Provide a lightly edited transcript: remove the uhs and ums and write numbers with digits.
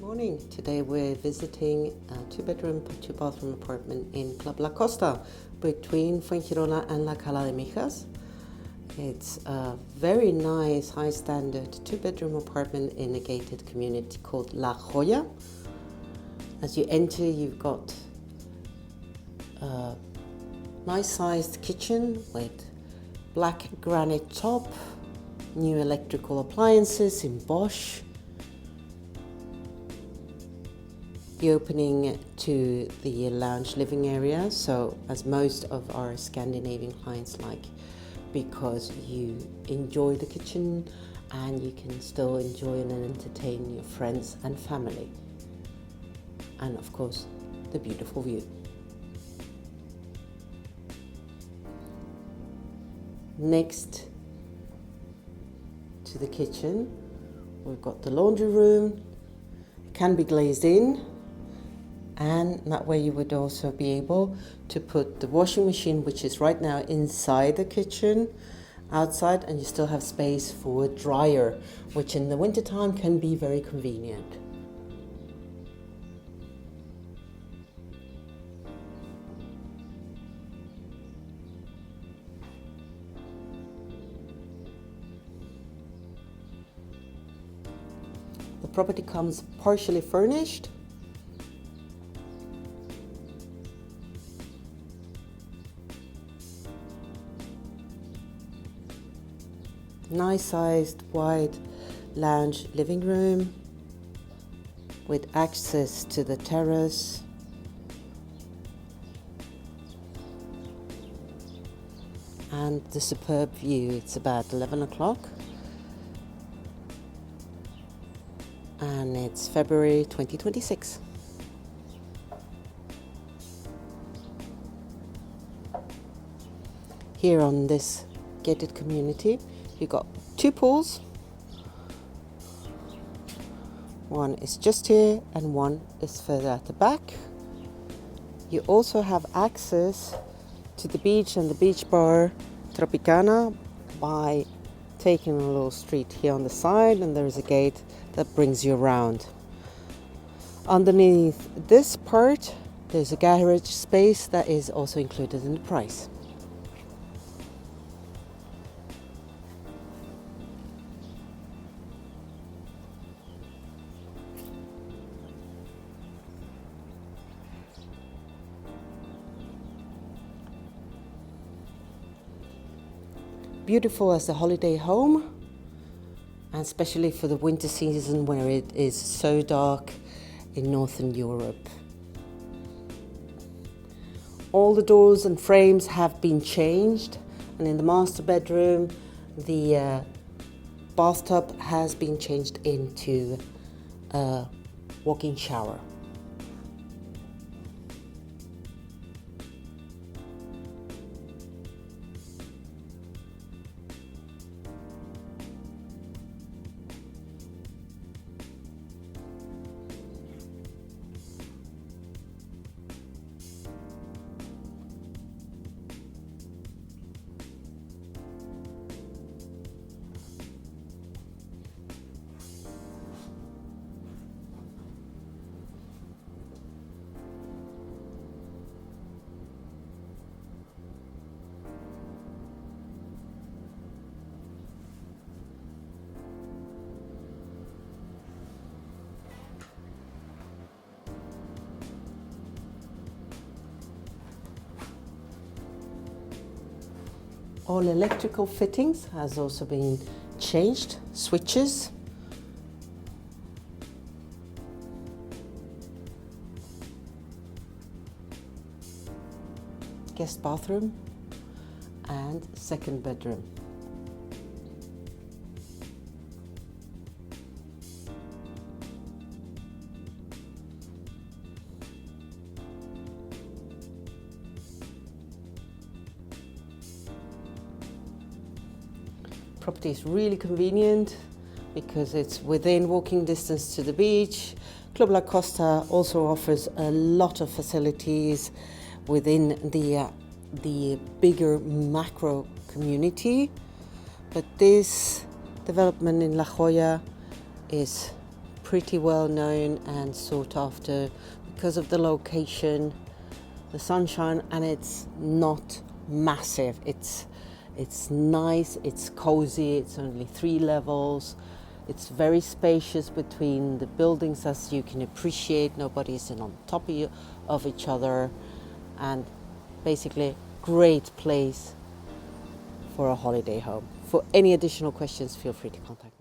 Morning. Today we're visiting a 2-bedroom, 2-bathroom apartment in Club La Costa between Fuengirola and La Cala de Mijas. It's a very nice, high-standard 2-bedroom apartment in a gated community called La Joya. As you enter, you've got a nice-sized kitchen with black granite top, new electrical appliances in Bosch. The opening to the lounge living area, so as most of our Scandinavian clients like, because you enjoy the kitchen and you can still enjoy and entertain your friends and family. And of course, the beautiful view. Next to the kitchen, we've got the laundry room. It can be glazed in. And that way you would also be able to put the washing machine, which is right now inside the kitchen, outside, and you still have space for a dryer, which in the wintertime can be very convenient. The property comes partially furnished. Nice sized wide lounge living room with access to the terrace. And the superb view. It's about 11 o'clock. And it's February 2026. Here on this gated community, you got 2 pools. One is just here and one is further at the back. You also have access to the beach and the beach bar Tropicana by taking a little street here on the side, and there's a gate that brings you around. Underneath this part, there's a garage space that is also included in the price. Beautiful as a holiday home, and especially for the winter season where it is so dark in Northern Europe. All the doors and frames have been changed, and in the master bedroom the bathtub has been changed into a walk-in shower. All electrical fittings has also been changed, switches. Guest bathroom and second bedroom. Property is really convenient because it's within walking distance to the beach. Club La Costa also offers a lot of facilities within the bigger macro community, but this development in La Joya is pretty well known and sought after because of the location, the sunshine, and it's not massive. It's nice, it's cozy, it's only 3 levels. It's very spacious between the buildings, as you can appreciate. Nobody's in on top of each other, and basically great place for a holiday home. For any additional questions, feel free to contact me.